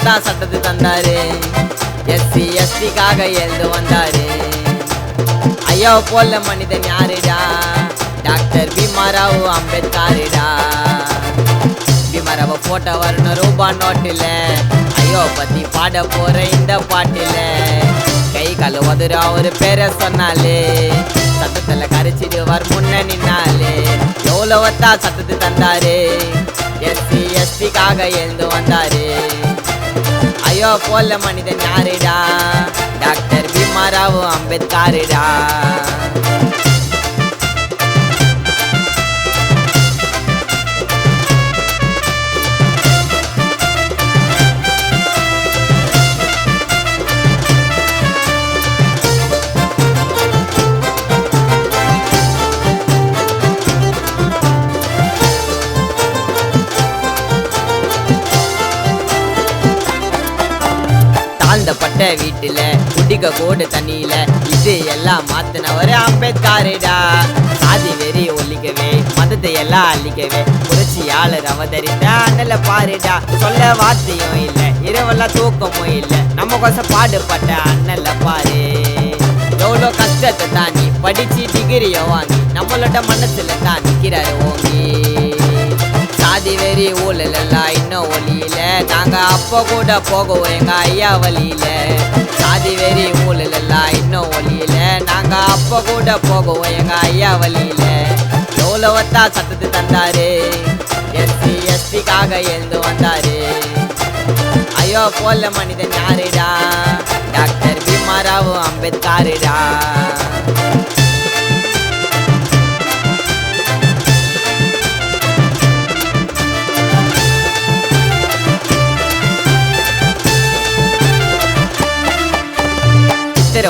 ஒத்தா சட்டத்தை தந்தாரு. எஸ்சி எஸ்டிக்காக எழுந்து வந்தாரு. ஐயோ போல மனிதன் யாருடா? டாக்டர் பீமாராவ் அம்பேத்கர்டா. பீமாராவ போட்டோ வரணும் ரூபா நோட்டில். ஐயோ பத்தி பாட போற இந்த பாட்டில கை கால உதற ஒரு பேரை சொன்னாலே சத்தத்துல கரைச்சிடுவார் முன்ன நின்னாலே. எவ்வளோ ஒத்தா சத்தத்தை தந்தாரு. எஸ்சி எஸ்டிக்காக எழுந்து வந்தாரு. ஐயோ போல மனிதன் யாருடா? டாக்டர் பீமாராவ் அம்பேத்கர்டா. தாழ்ந்தப்பட்ட வீட்டுல குடிக்க கோடு தண்ணியில இது எல்லாம் மாத்தினவர் அம்பேத்கர்டா. சாதி வெறி ஒழிக்கவே மதத்தை எல்லாம் அழிக்கவே புரட்சியாளர் அவதரித்த அண்ணல பாருடா. சொல்ல வார்த்தையும் இல்ல, இரவெல்லாம் தூக்கமும் இல்ல, நம்ம கொசம் பாடுபட்ட அண்ணல பாரு. எவ்வளோ கஷ்டத்தை தாண்டி படிச்சு டிகிரிய வாங்கி நம்மளோட மனசுல தான் நிக்கிறாரு ஓங்கி. சாதி வெறி ஊழல் எல்லாம் இன்னும் ஒளியில, நாங்க அப்போ கூட போகுவோம் எங்க ஐயா வழியில. சாதி வெறி ஊழல் எல்லாம் இன்னும் ஒளியில, நாங்க அப்போ கூட போகுவோம் எங்க ஐயா வழியில. எவ்வளோ ஒத்தா சத்தத்தை தந்தாரு. எஸ்சி எஸ்டிக்காக எழுந்து வந்தாரு. ஐயோ போல மனிதன் யாருடா? டாக்டர் பீமாராவ் அம்பேத்கர்டா.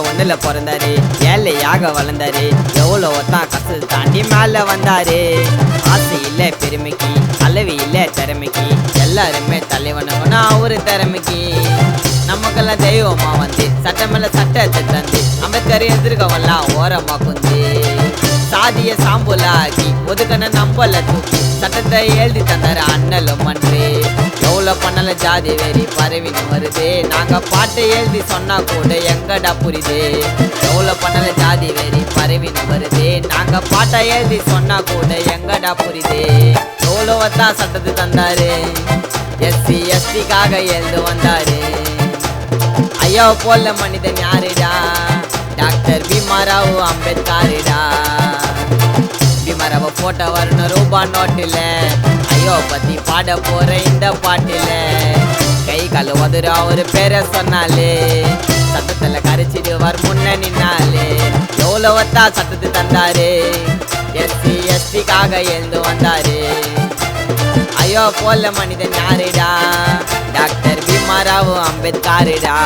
ஒண்ணுல பிறந்தாரு, ஏழையாக வளர்ந்தாரு. எவ்வளோ ஒத்தான் கஷ்டத்தை தாண்டி மேல வந்தாரு. ஆசை இல்ல பெருமைக்கு, அளவு இல்ல திறமைக்கு, எல்லாருமே தலைவனுக்குன்னா அவரு திறமைக்கு. நமக்கெல்லாம் தெய்வமா வந்து சட்டம் மேல சட்டத்தை தந்து அம்பேத்கர் எதிர்க்கவெல்லாம் ஓரமா குந்து சாதிய சாம்புலாக்கி ஒதுக்கன நம்பல தூக்கி சட்டத்தை எழுதி தந்தாரு அண்ணலும் மன்று. எவ்வளோ பண்ணல ஜாதி வெறி பரவின்னு வருது, நாங்க பாட்டை எழுதி சொன்னா கூட எங்கடா புரியுது. எவ்வளோ பண்ணல ஜாதி வெறி பரவின்னு வருது, நாங்க பாட்டை எழுதி சொன்னா கூட எங்கடா புரியுது. எவ்வளோ தான் சட்டத்தை தந்தாரு. எஸ்சி எஸ்டிக்காக எழுந்து வந்தாரு. ஐயோ போல மனிதன் யாருடா? டாக்டர் பீமாராவ் அம்பேத்கர்டா. பீமாராவ போட்டோ வரணும் ரூபா நோட்டில். ஐயோ பத்தி பாட போற இந்த பாட்டில கை கால உதற ஒரு பேரை சொன்னாலே சத்தத்துல கரைச்சிடுவார் முன்ன நின்னாலே. எவ்வளோ ஒத்தா சத்தத்தை தந்தாரு. எஸ்சி எஸ்டிக்காக எழுந்து வந்தாரு. ஐயோ போல மனிதன் யாருடா? டாக்டர் பீமாராவ் அம்பேத்கர்டா.